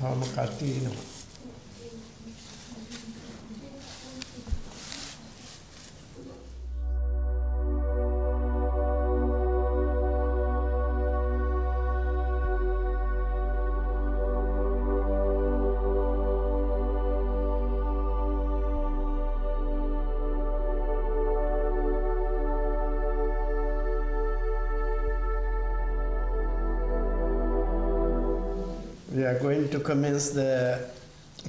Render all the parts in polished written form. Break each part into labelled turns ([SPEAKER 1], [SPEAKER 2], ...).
[SPEAKER 1] කට්ටිය We are going to commence the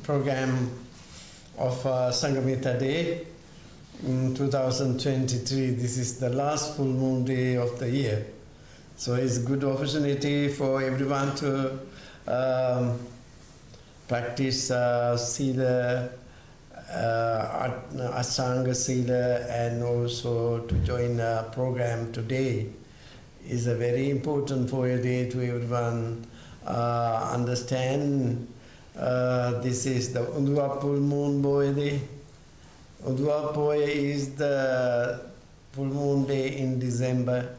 [SPEAKER 1] program of Sanghamitta Day in 2023. This is the last full moon day of the year. So it's a good opportunity for everyone to practice Sila, Asanga Sila, and also to join a program today. Is a very important for a day to everyone. Understand this is the Undua full moon boy day. Undua boy is the full moon day in December.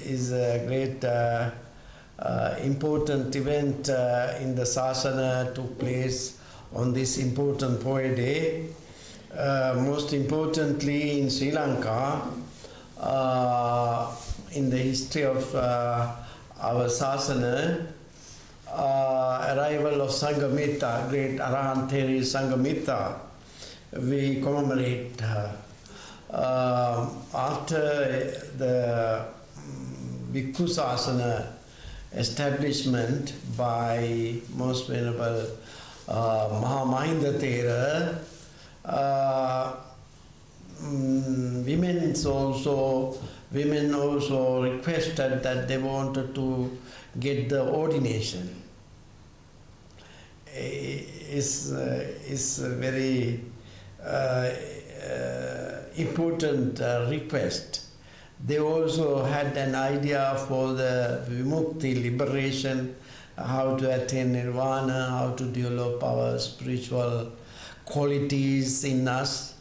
[SPEAKER 1] Is a great important event in the Sasana took place on this important boy day. Most importantly in Sri Lanka, in the history of our Sasana, arrival of Sanghamitta, great Arahanteri Sanghamitta, we commemorate her. After the Bhikkhu Sasana establishment by Most Venerable Mahamahinda Thera, women also requested that they wanted to get the ordination. It's a very important request. They also had an idea for the Vimukti, liberation, how to attain nirvana, how to develop our spiritual qualities in us.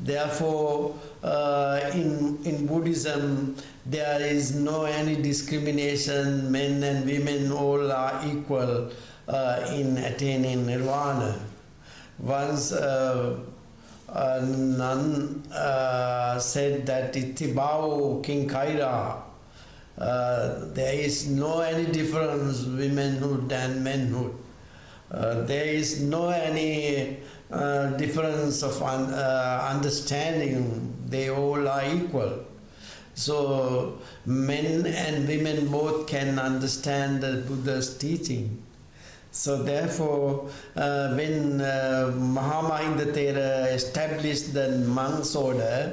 [SPEAKER 1] Therefore, in Buddhism, there is no any discrimination. Men and women all are equal in attaining nirvana. Once a nun said that Itibao King Kaira, there is no any difference womanhood and manhood. There is no any difference of understanding. They all are equal. So men and women both can understand the Buddha's teaching. So therefore, when Mahamahinda Thera established the monks order,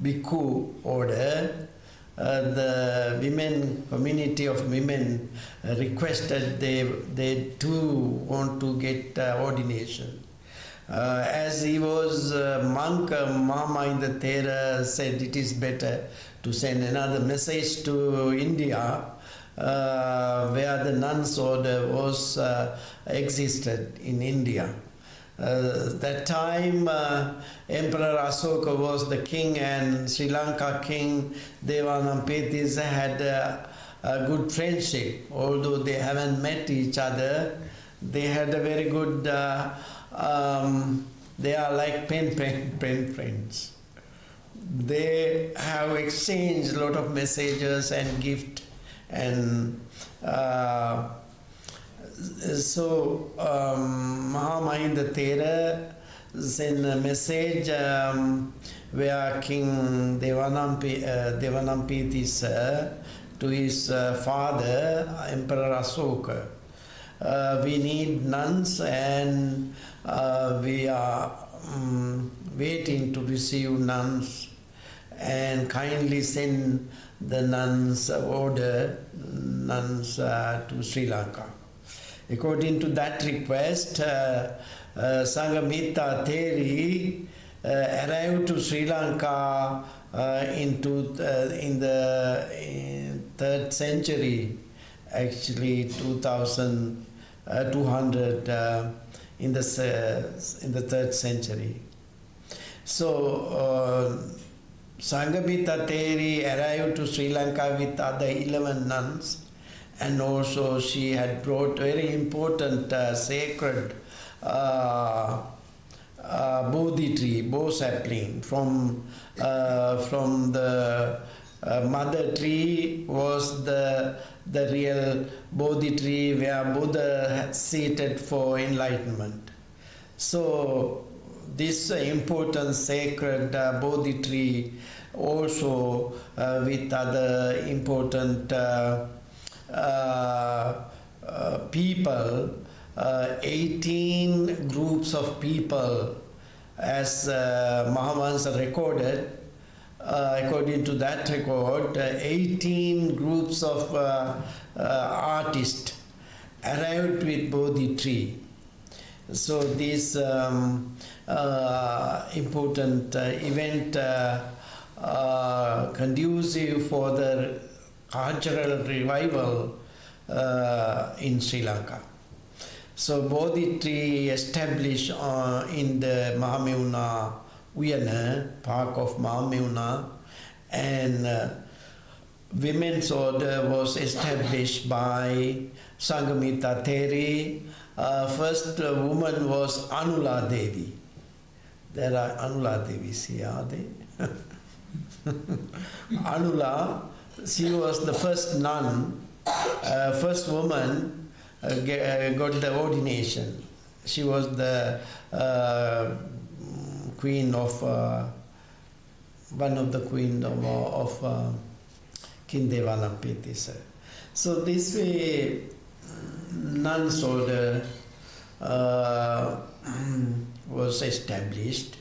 [SPEAKER 1] Bhikkhu order, the women, community of women requested they too want to get ordination. As he was a monk, Mahamahinda Thera said it is better to send another message to India, where the nuns order was existed in India. That time Emperor Asoka was the king, and Sri Lanka king Devanampiyatissa had a good friendship. Although they haven't met each other, they had a very good, they are like pen friends. They have exchanged a lot of messages and gift, and so Mahamahinda Thera sent a message where King Devanampiyatissa to his father, Emperor Asoka. We need nuns, and we are waiting to receive nuns, and kindly send the nuns to Sri Lanka. According to that request, Sanghamitta Theri arrived to Sri Lanka in the 3rd century, actually 2200 in the 3rd century. So Sanghamitta Theri arrived to Sri Lanka with other 11 nuns, and also she had brought very important sacred Bodhi tree, Bo sapling from the mother tree was the real Bodhi tree where Buddha seated for enlightenment. So this important sacred Bodhi tree also with other important people, 18 groups of people as Mahavansa recorded. According to that record, 18 groups of artists arrived with Bodhi tree. So this important event conducive for the cultural revival in Sri Lanka. So Bodhi tree established in the Mahameuna Uyana, park of Mahameuna, and women's order was established by Sanghamitta Theri. First woman was Anula Devi. There are Anula Devis here, are they? Anula, she was the first nun, first woman got the ordination. She was the queen of, one of the queen of Kindevanapiti. So this way, nuns order was established.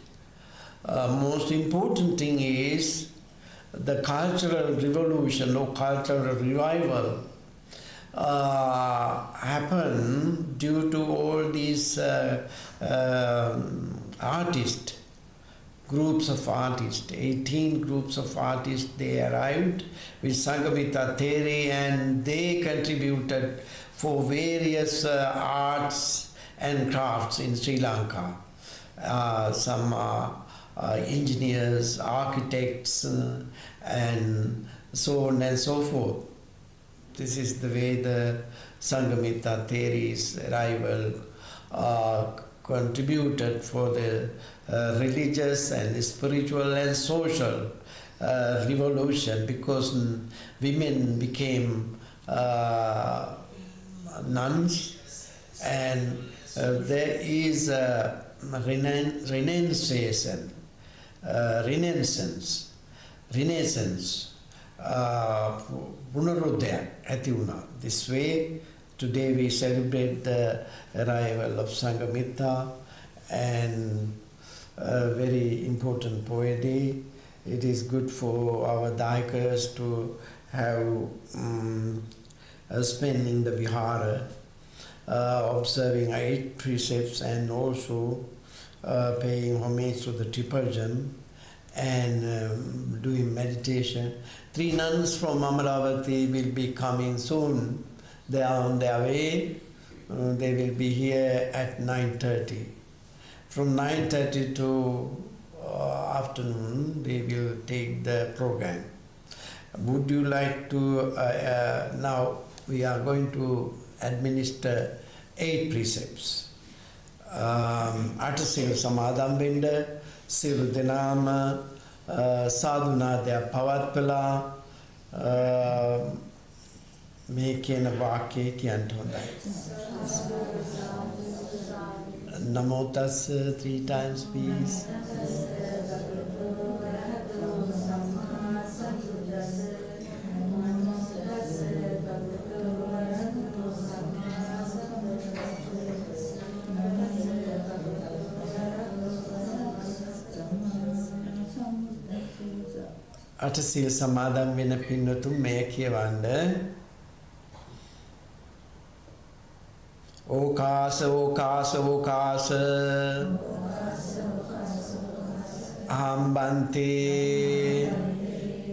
[SPEAKER 1] Most important thing is the cultural revolution or cultural revival happened due to all these artists, groups of artists, 18 groups of artists, they arrived with Sanghamitta Theri and they contributed for various arts and crafts in Sri Lanka. Some engineers, architects, and so on and so forth. This is the way the Sanghamitta Theri's arrival contributed for the religious and spiritual and social revolution, because women became nuns, and there is a renaissance, Punarudaya ඇති වුණා. This way, today we celebrate the arrival of Sanghamitta, and a very important poetry. It is good for our Dayakas to have spending the vihara, observing 8 precepts, and also paying homage to the Tripurjam and doing meditation. 3 nuns from Amaravati will be coming soon. They are on their way. They will be here at 9:30. From 9:30 to afternoon, they will take the program. Would you like to, now we are going to administer 8 precepts. Atasila Samadam Binda, Siru Dinama, Sadhunadya Pavatpala, මේ කියන වාක්‍යය කියන්න හොඳයි. Namo tassa 3 times please. අටසිල් සමාදන් වෙන පින්වතුන් මෙය කියවන්න. ඕකාස ඕකාස ඕකාස අහම්බන්තේ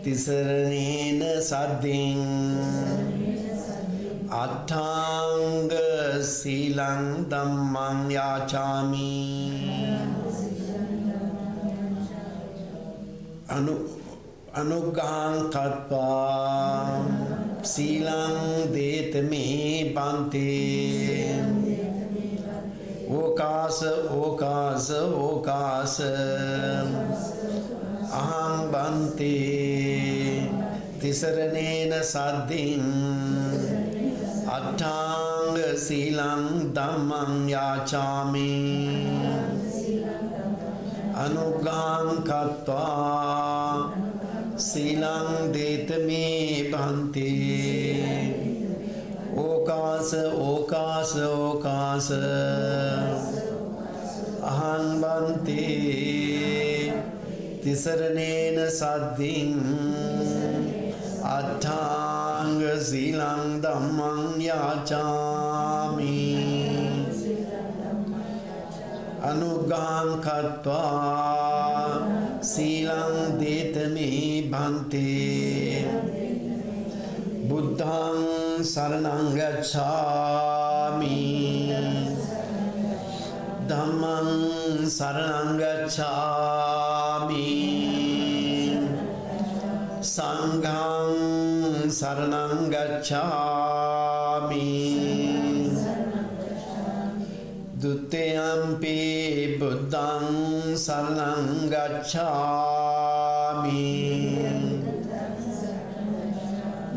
[SPEAKER 1] තිසරණේන සද්දින් අට්ඨාංග සීලං ධම්මං යාචාමි අනුග්ගහං කତ୍වා Silang detame bante. Okasa, okasa, okasa. Aham bante. Tisaranena sadding. Attanga silang dhammang yachami. Anugam katva. Silang detame bhante. Okasa, okasa, okasa. Aham bante. Tisaranena sadding. Attanga silang dhammang yachami. Anugam katva. Silang detame bhante. Buddhang saranang gacchami. Dhammang saranang gacchami. Sangham saranang gacchami. Dutiyampi buddhang saranang gacchami.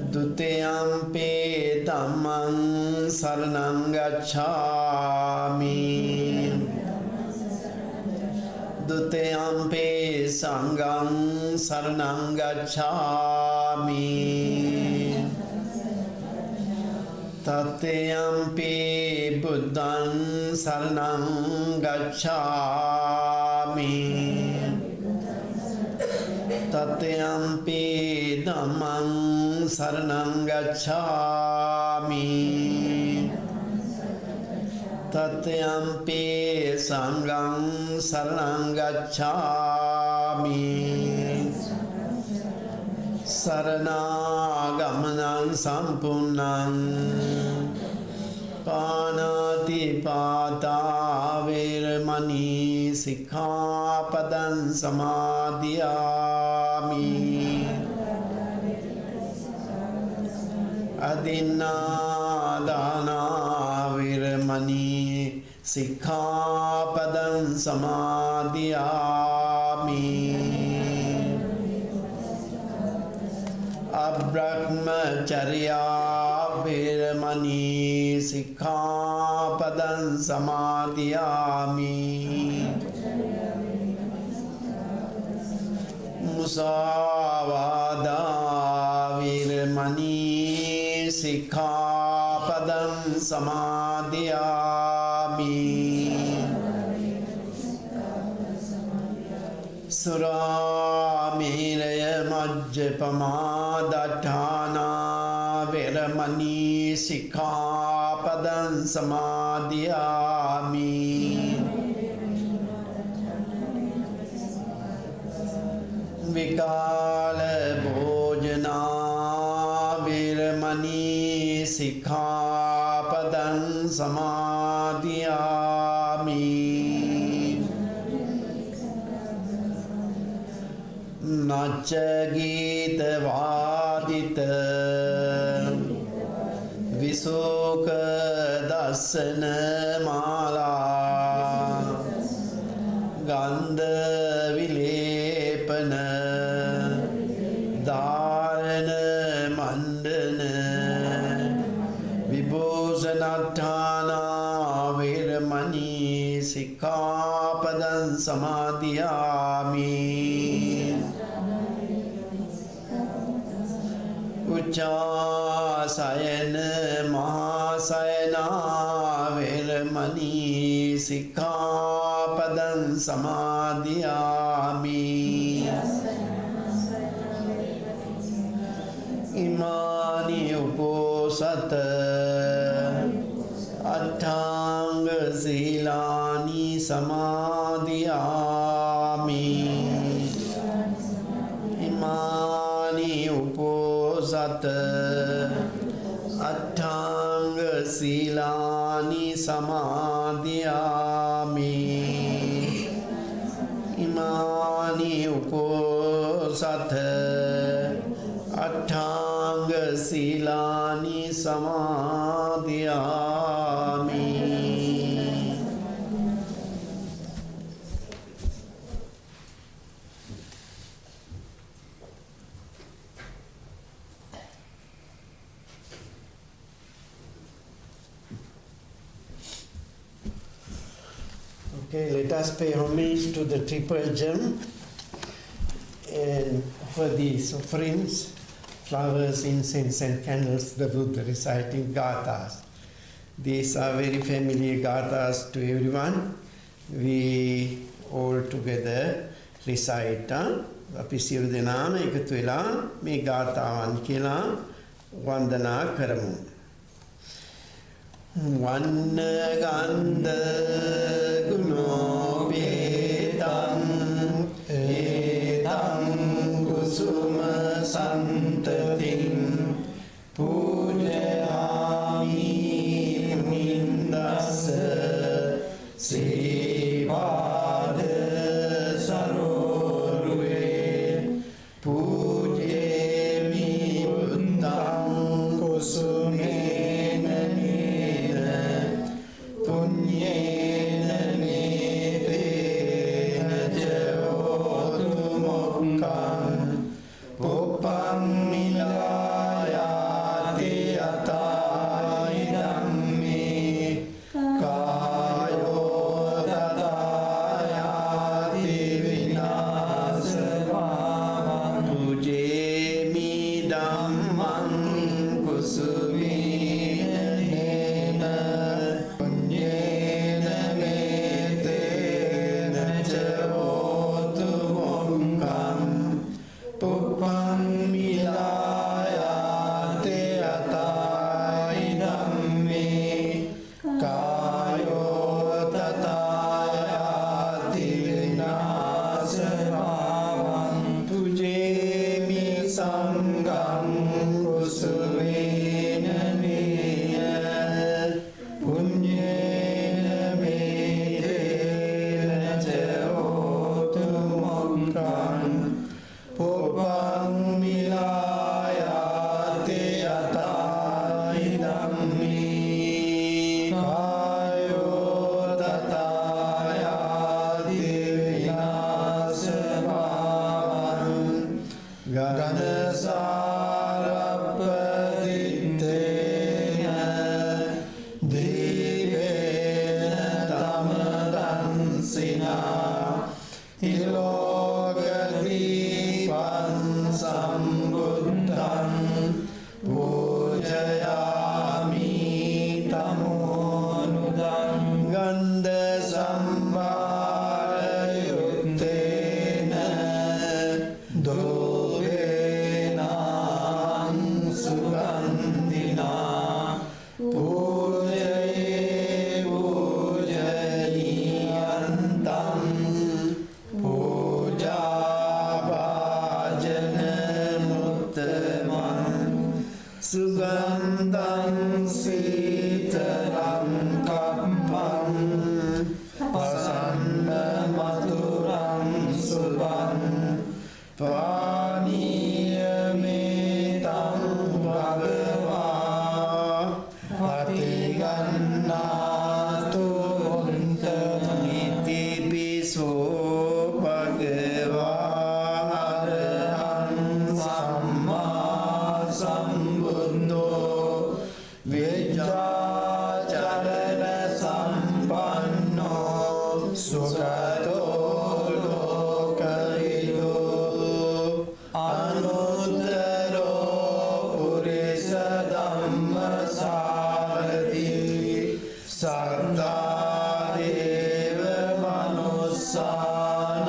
[SPEAKER 1] Dutiyampi dhammang saranang gacchami. Dutiyampi sangham saranang gacchami. Tatiyampi buddhang saranang gacchami. Tatiyampi dhammang saranang gacchami. Tatiyampi sangham saranang gacchami. Saranagamanaṁ sampunnam. Panatipata veramani sikkhapadam samadhiyami. Adinādāna viramani sikkhapadam samadhiyami. Abrahmacharya viramani sikkhapadam samadhiyami. Musāvādā viramani sikkhapadam samadhiyami. Suramiraya majjapama dattana viramani sikkhapadam samadhiyami. Vikala bhojana viramani sikkhapadam samadhiyami. Nacha gita vadita visoka dasana mala. Gandha vilepana dharana mandana. Vibhusanathana viramani sikkhapadam samadhiyami. Uchasayana mahasayana viramani sikkhapadam samadhiyami. Imani uposata attanga silani samadhiyami. Imani uposata attanga silani samadhiyami. Imani uposata attanga silani samadhiyami. Okay, let us pay homage to the triple gem and offer these offerings, flowers, incense and candles, the Buddha reciting gathas. These are very familiar gathas to everyone. We all together recite. අපි සියලු දෙනාම එකතු වෙලා මේ ගාථාවන් කියලා වන්දනා කරමු. වන්න ගන්ධ ගුණෝපේතං ඒතං කුසුම සන්තතින් පූජයාමි මින්දස්ස සීපාද සරෝරුවේ පූජේමි බුද්ධං කුසුමේන නේන පුඤ්ඤේන නේතේන ජෝතු මොක්ඛං පුප්පං මිලායාති අතායි ධම්මේ කායෝ තදායාති විනාශපාවං පුජේමි ධම්මං කුසුමේන නේන පුඤ්ඤේන මේතේන චෝතු මොක්ඛං පුප්පං මිලායාති අතායි ධම්මේ කායෝ තථායාති විනාශපාවං පුජේමි සංඝං කුසුමේන නේන පුඤ්ඤේන මේතේන චෝතු මොක්ඛං පුප්පං මිලායාති අතායි ධම්මේ කායෝ තථායාති විනාශපාවං ගනසාරප්පදිත්තේන දීපේන තමදන්සිනා තිලෝකදීපං සම්බුද්ධං පූජයාමි තමෝනුදං ගන්ධ සම්භාරයුත්තේන දෝවේනං සුගන්ධිනා පූජයේ පූජනීයන්තං පූජාභාජන මුත්තමං සුගන්ධං සීතලං කම්පං පසන්න මధుරං සුභං පානීයමේතං භගවා පටිගන්නාතු මුන්තමිති පිසෝ භගවා අරහං සම්මා සම්බුද්ධෝ විජ්ජාචරණ සම්පන්නෝ සුගතෝ ලෝකවිදෝ අනුත්තරෝ පුරිස ධම්මසාරති සත්තා දේව මනුස්සානං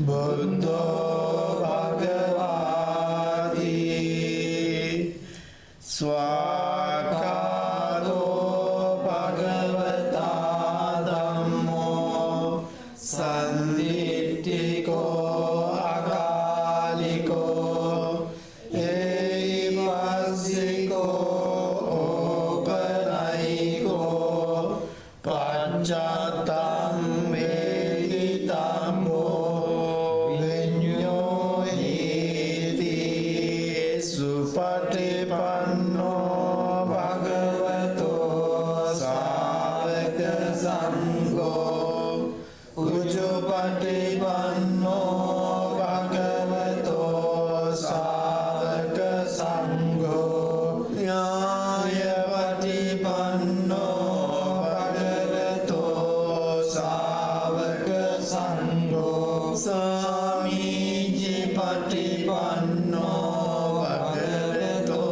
[SPEAKER 1] බුද්ධෝ භගවාති ස්වාකාතෝ භගවතා ධම්මෝ සන්දිට්ඨිකෝ අකාලිකෝ ඒවස්සිකෝ ඕපනයිකෝ පච්චත්තං වේදිතම්මෝ විඤ්ඤෝ හේති සුපටිපන්නෝ Sangho Ujupatipanno Bhagavato Savaka Sangho Nyayapatipanno Bhagavato Savaka Sangho Samijipatipanno Bhagavato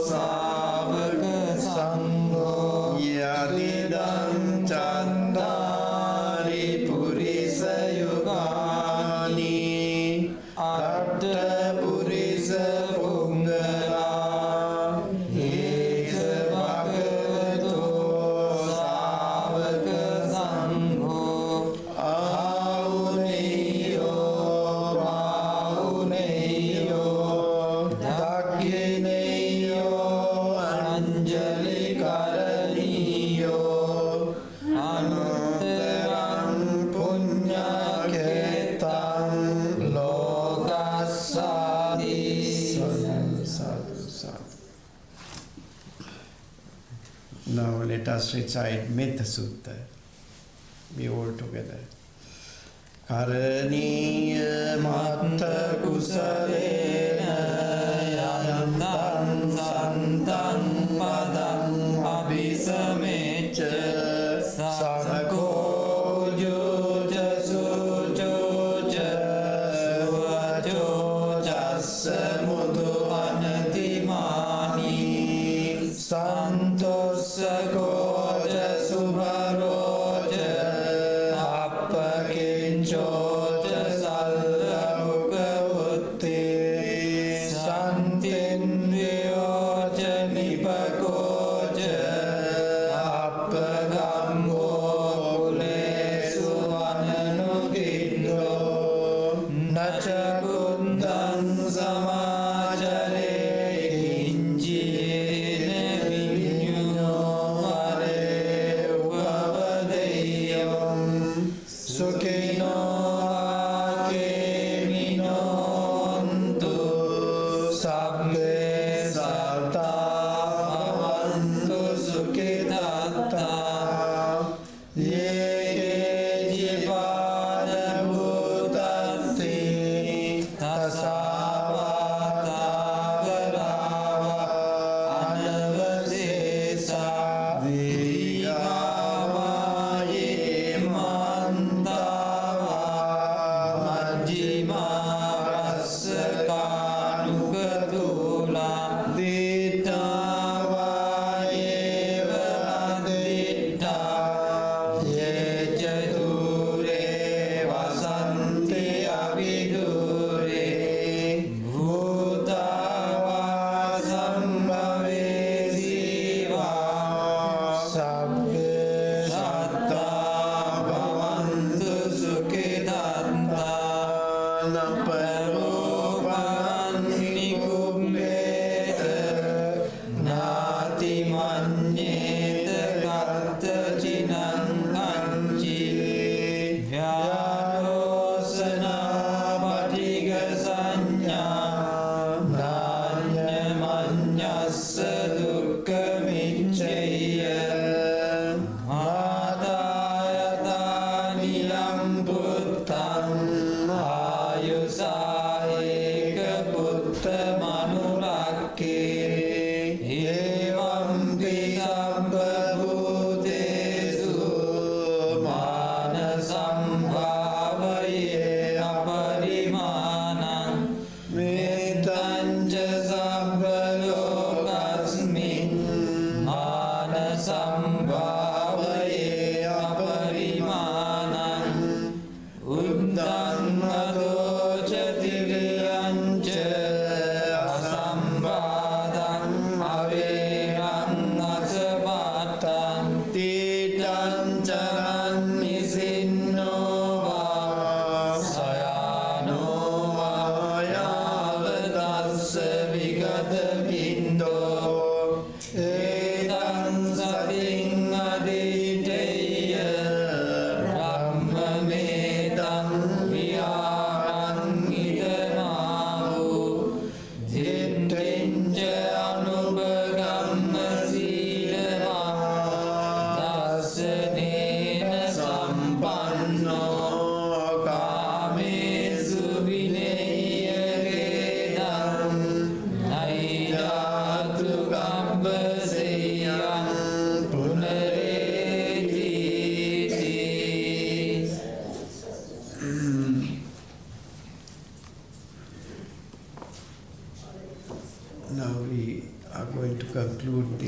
[SPEAKER 1] Savaka Sangho Yadidam Chandari Purisa Yugani Atta Purisa Pungala Esa Bhagavato Savaka Sangho Auneyo Pauneyo Dakhineyo Anjali Karaniyo Anutteram Punya Ketam Lokasadi. Sadhu, sadhu. Now let us recite Metta Sutta. We all together. Karaniya Matta Kusalena Yantam Santam Padam Abhisamecha Sakho Juja Sujoja Suvajo Jassa Mudhu Anatimani Santosa Koja Subharoja Appakinchoja Sallaukavutti Santindriyoja Nipakoja Appagammo Pulesu Ananugindo Nacha Kundan Samajare Kinjine Vinyuno Mare Upavadeyam Sukhino Akeminontu Sabbe Satta Bhavantu Sukhitatta Ye Jipada Bhutatti Tasavata Garava Anavasesa Vijavaye Mandava Majjima Rassakanugatula Dittavayeva Aditta Ye Chature Vasanti Abhidure Bhutava Sambhavesiva Sabbe Satta Bhavantu Sukhitatta Naparopanni Kumbeta Nati Manyeta Karta Chinam Kanchi Vyarosana Patiga Sanya Nanya Manyasa Dukkha Miccaya Matayatanilam Buddham Ayusayeka Buddha Manulakke Evam Pisabha Bhutesu Manasam Bhavaye Aparimanam Metanja Sabha Lokasmin Manasam Bhavaye Aparimanam Uddam Adochatiryancha Asambhadam Averam Asapatam Titam Charan Nisinno Va Sayano Vayavadassa Vigata Vindo Etam Sating Aditeya Brahmametam Viharam Idamahu Dittinja Anubhagamma Silama Dasa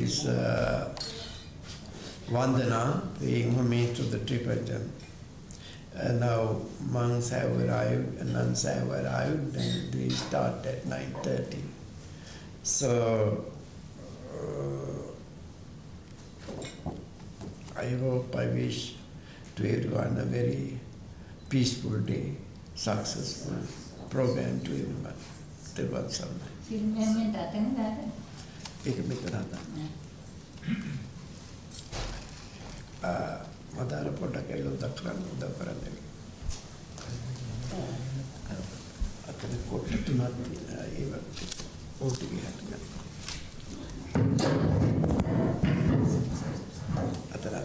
[SPEAKER 1] is Vandana, paying homage to the Tripajan. Now monks have arrived, nuns have arrived, and they start at 9:30. So I hope, I wish to everyone a very peaceful day, successful program to everyone. Tevot Samai. Ek meter ada. Madara poda kailo dakran dakarane. Atane kota tunati eva oti hatna. Atara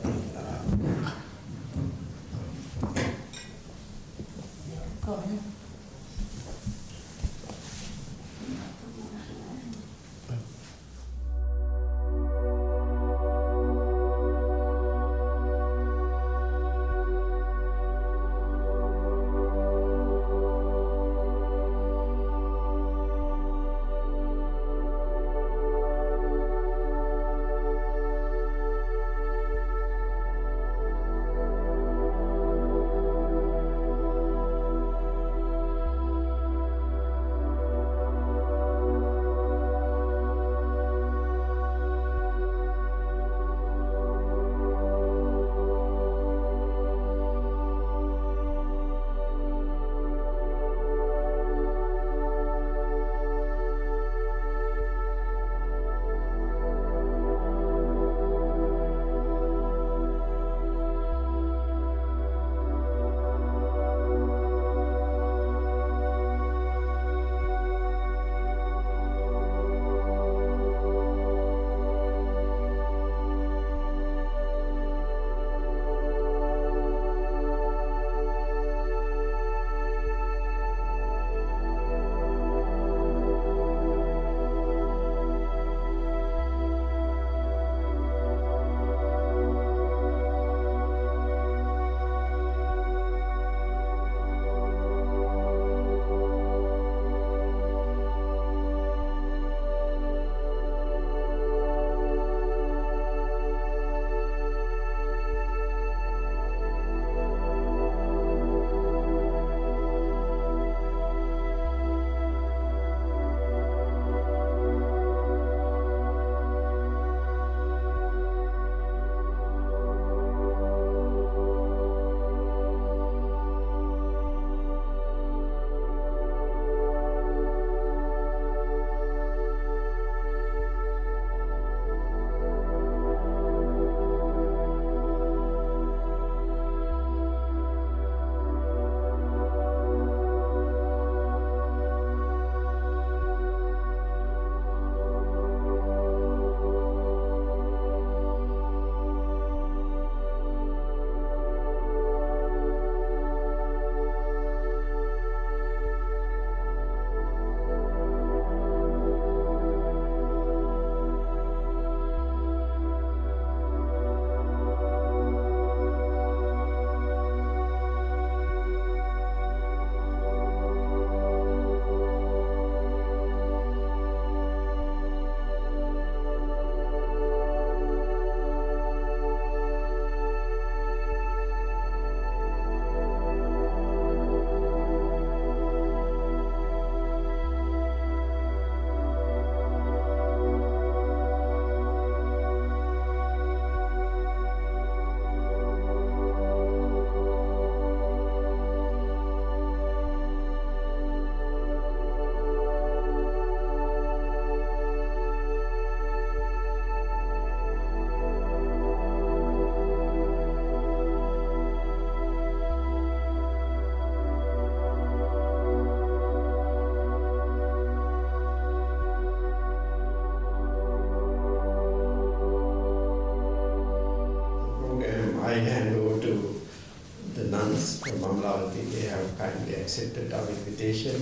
[SPEAKER 1] accepted our invitation.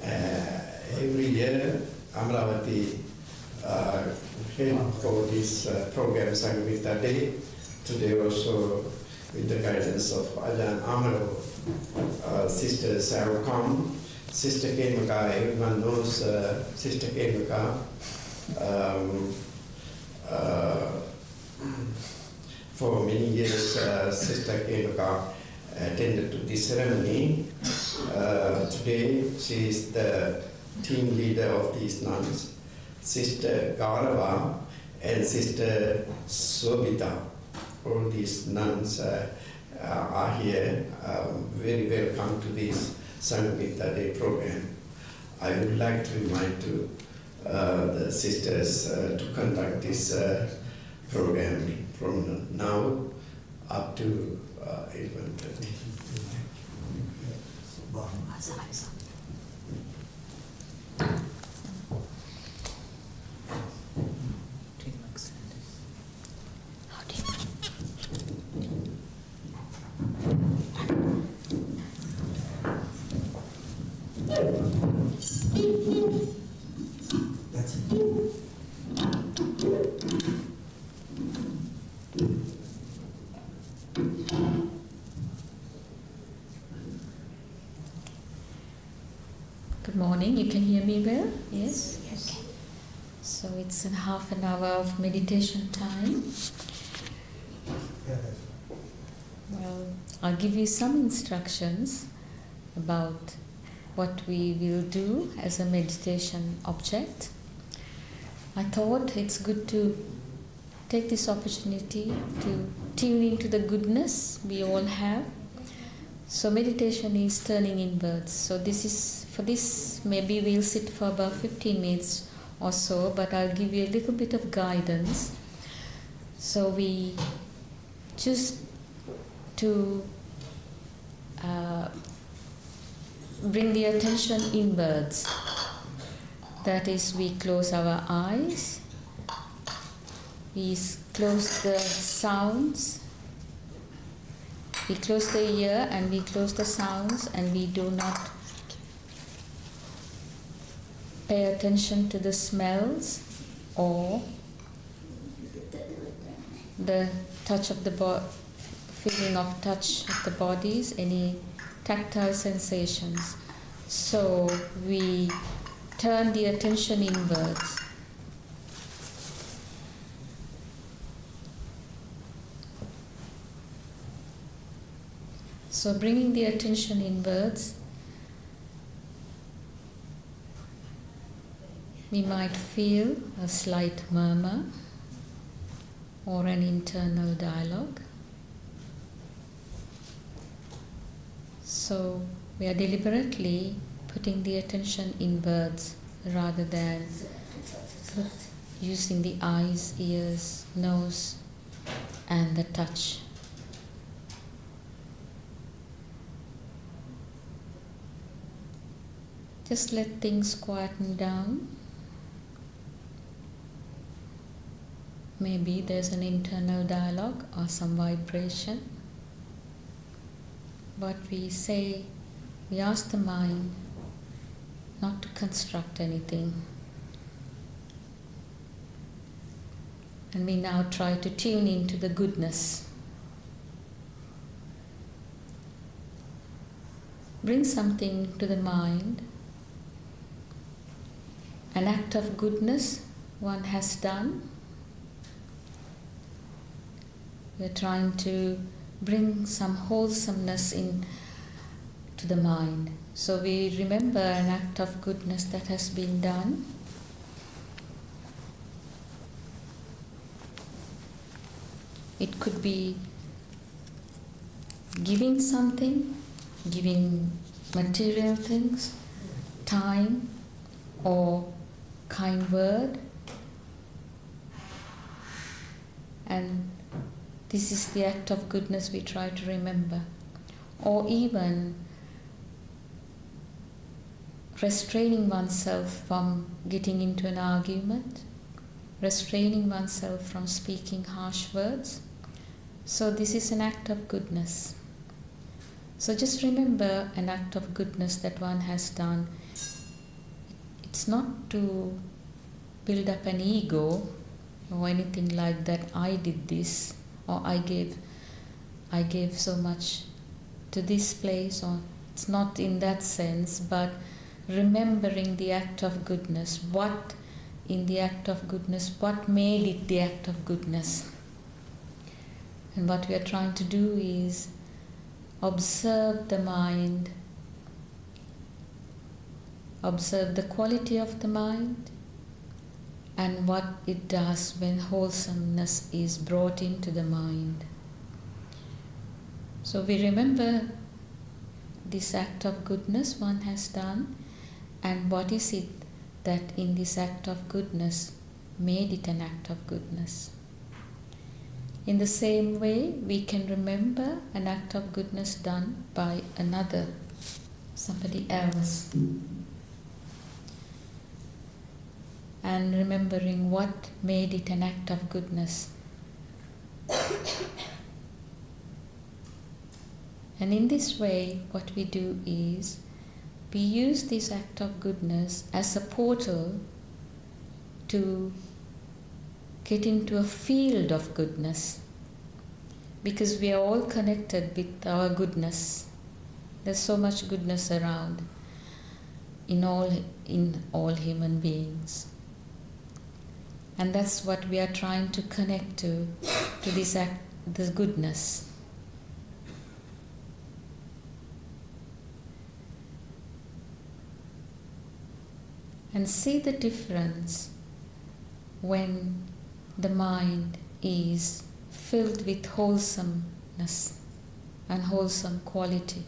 [SPEAKER 1] Every year, Amravati held for this program Sanghamitta Day. Today also, with the guidance of Ajahn Amaro, sisters have come. Sister Kemaka, everyone knows Sister Kemaka. uh, for many years, Sister Kevaka attended to this ceremony. Today, she is the team leader of these nuns, Sister Gaurava and Sister Sobita. All these nuns are here, very welcome to this Sanghamitta Day program. I would like to invite the sisters to conduct this program from now up to 11:30.
[SPEAKER 2] Good morning, you can hear me well? Yes? Yes. Okay. So it's in half an hour of meditation time. Well, I'll give you some instructions about what we will do as a meditation object. I thought it's good to take this opportunity to tune into the goodness we all have. So meditation is turning inwards. So for this maybe we'll sit for about 15 minutes or so, but I'll give you a little bit of guidance. So we just to bring the attention inwards. That is, we close our eyes, we close the sounds, we close the ear and we close the sounds, and we do not pay attention to the smells or the touch of the feeling of touch of the bodies, any tactile sensations. So we turn the attention inwards. So bringing the attention inwards, we might feel a slight murmur or an internal dialogue. So we are deliberately putting the attention inwards rather than using the eyes, ears, nose and the touch. Just let things quieten down. Maybe there's an internal dialogue or some vibration. But we ask the mind not to construct anything. And we now try to tune into the goodness. Bring something to the mind, an act of goodness one has done. We're trying to bring some wholesomeness in to the mind. So we remember an act of goodness that has been done. It could be giving something, giving material things, time, or kind word. And this is the act of goodness we try to remember. Or even restraining oneself from getting into an argument, restraining oneself from speaking harsh words. So this is an act of goodness. So just remember an act of goodness that one has done. It's not to build up an ego or anything like that. I did this, or I gave so much to this place, or it's not in that sense, but remembering the act of goodness. What in the act of goodness, what made it the act of goodness. And what we are trying to do is observe the mind, observe the quality of the mind, and what it does when wholesomeness is brought into the mind. So we remember this act of goodness one has done, and what is it that in this act of goodness made it an act of goodness. In the same way, we can remember an act of goodness done by another, somebody else. And remembering what made it an act of goodness. And in this way, what we do is, we use this act of goodness as a portal to get into a field of goodness, because we are all connected with our goodness. There's so much goodness around in all human beings. And that's what we are trying to connect to this act, this goodness. And see the difference when the mind is filled with wholesomeness and wholesome quality.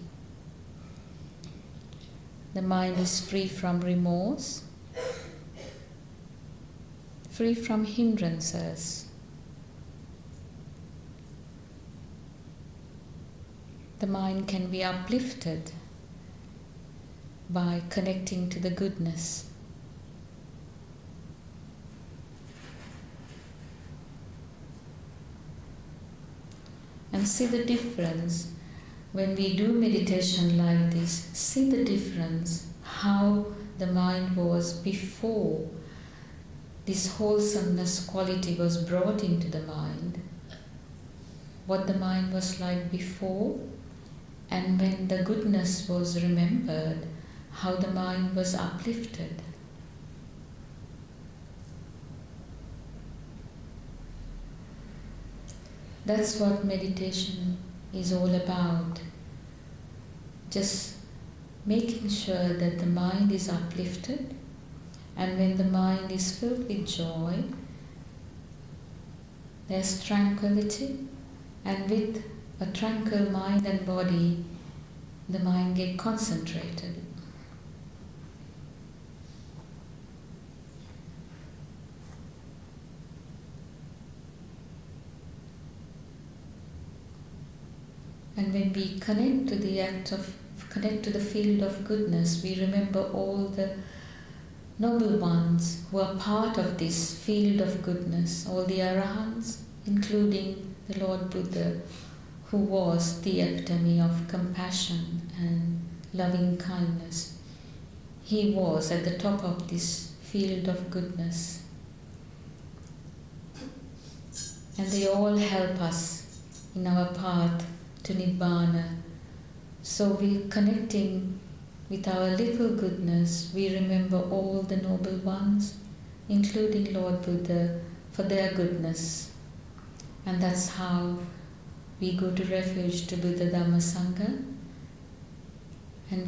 [SPEAKER 2] The mind is free from remorse, free from hindrances. The mind can be uplifted by connecting to the goodness. And see the difference when we do meditation like this. See the difference how the mind was before this wholesomeness quality was brought into the mind. What the mind was like before, and when the goodness was remembered, how the mind was uplifted. That's what meditation is all about. Just making sure that the mind is uplifted, and when the mind is filled with joy, there's tranquility, and with a tranquil mind and body, the mind gets concentrated. And when we connect to the field of goodness, we remember all the noble ones who are part of this field of goodness, all the arahants, including the Lord Buddha, who was the epitome of compassion and loving kindness. He was at the top of this field of goodness. And they all help us in our path to Nibbana. So we're connecting with our little goodness. We remember all the noble ones, including Lord Buddha, for their goodness. And that's how we go to refuge to Buddha Dhamma Sangha, and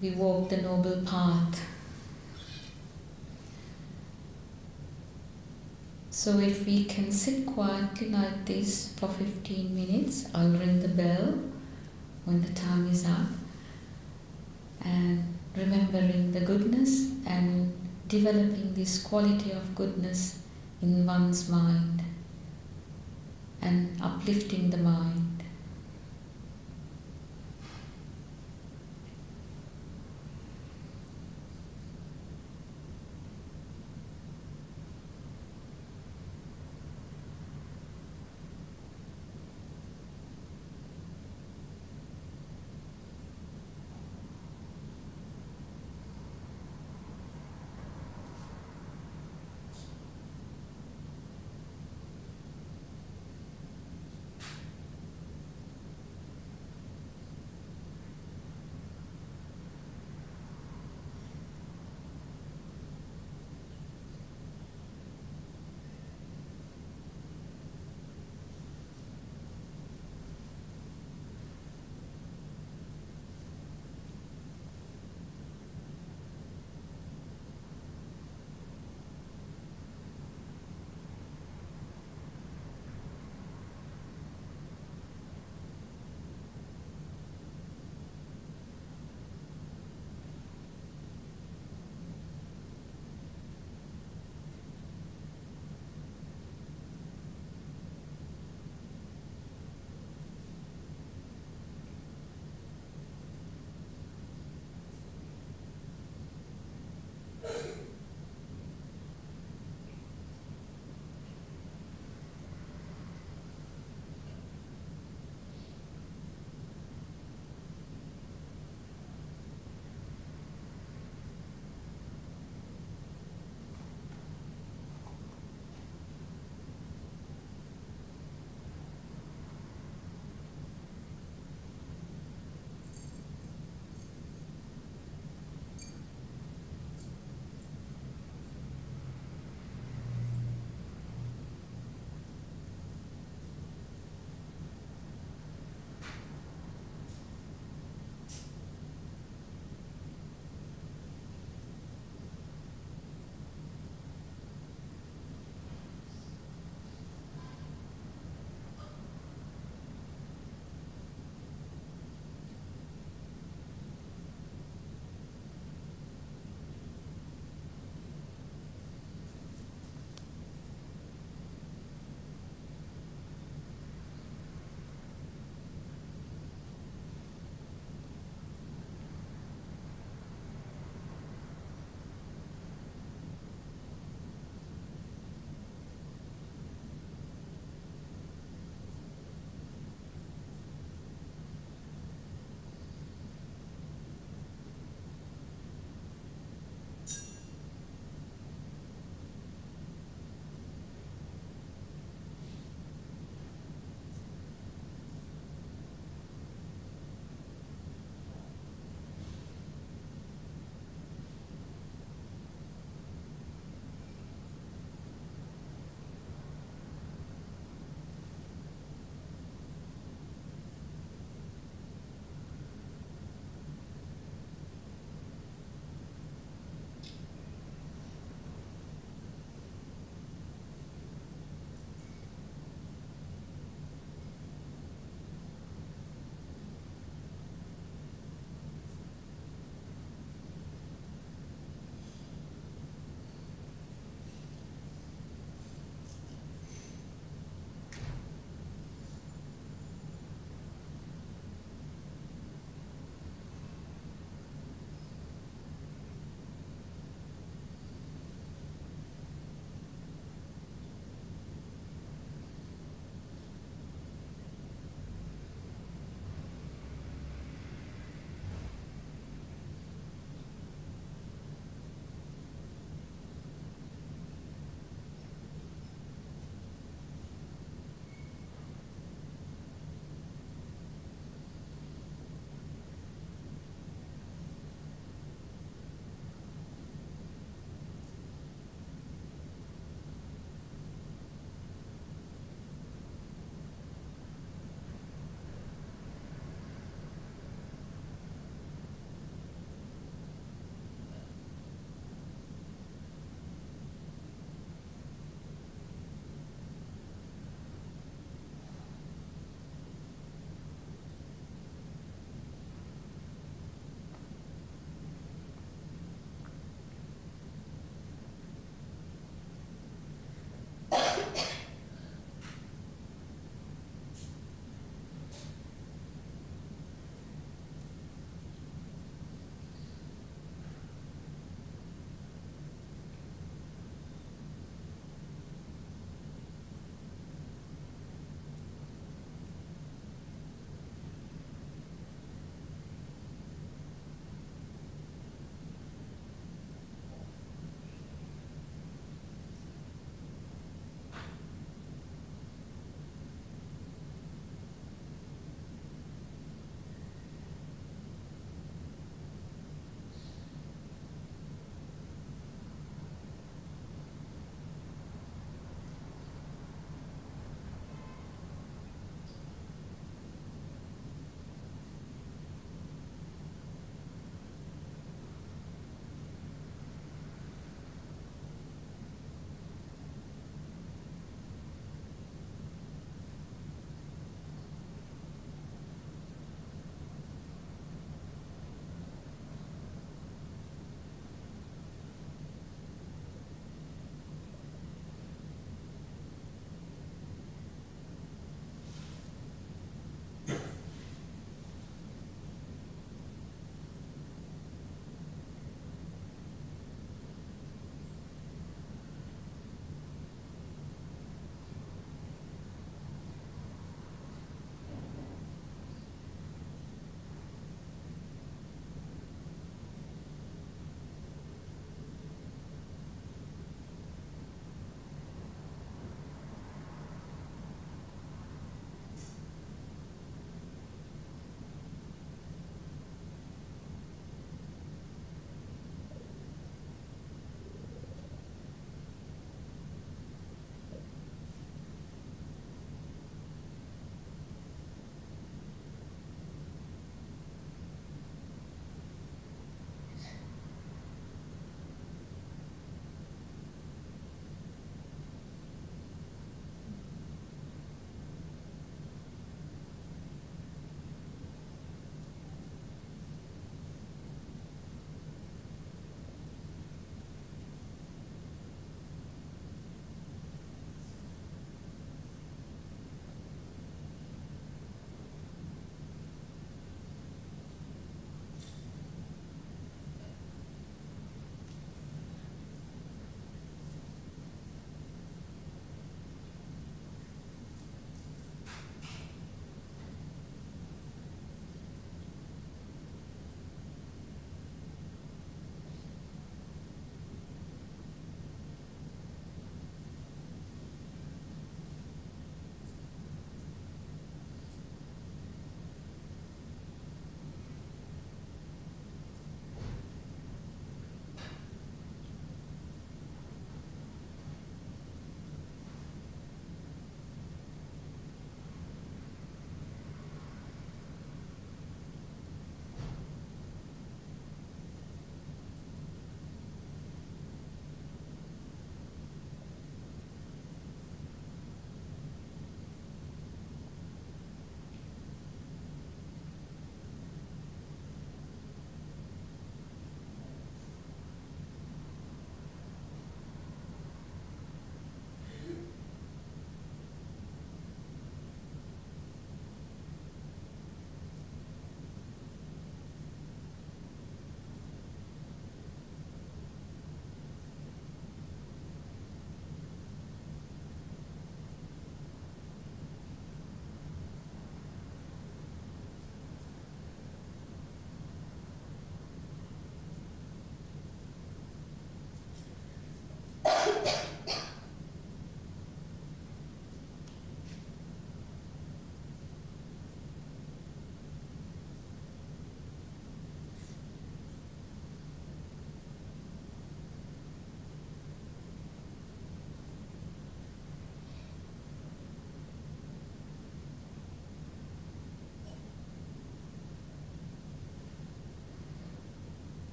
[SPEAKER 2] we walk the noble path. So if we can sit quietly like this for 15 minutes, I'll ring the bell when the time is up, and remembering the goodness and developing this quality of goodness in one's mind and uplifting the mind.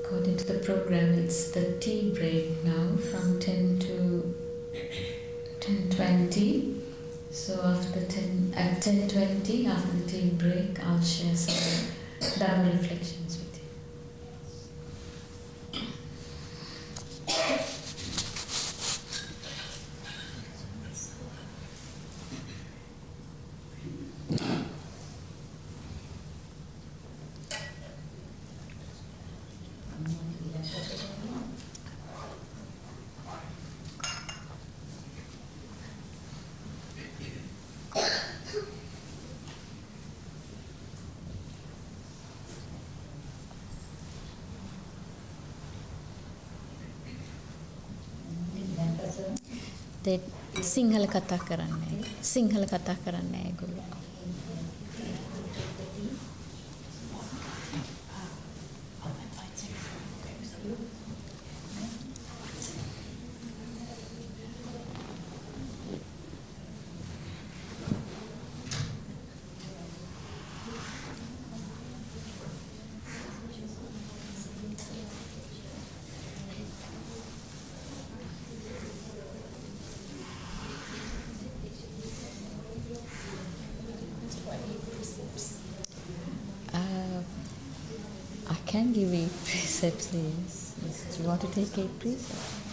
[SPEAKER 2] According to the program, it's the tea break now from 10 to 10:20. So after 10, at 10:20, after the tea break, I'll share some Dhamma reflections with you. they Sinhala කතා කරන්නේ. සිංහල කතා කරන්නේ ඒගොල්ලෝ. I can give 8 precepts, yes. Do you want to take 8 precepts?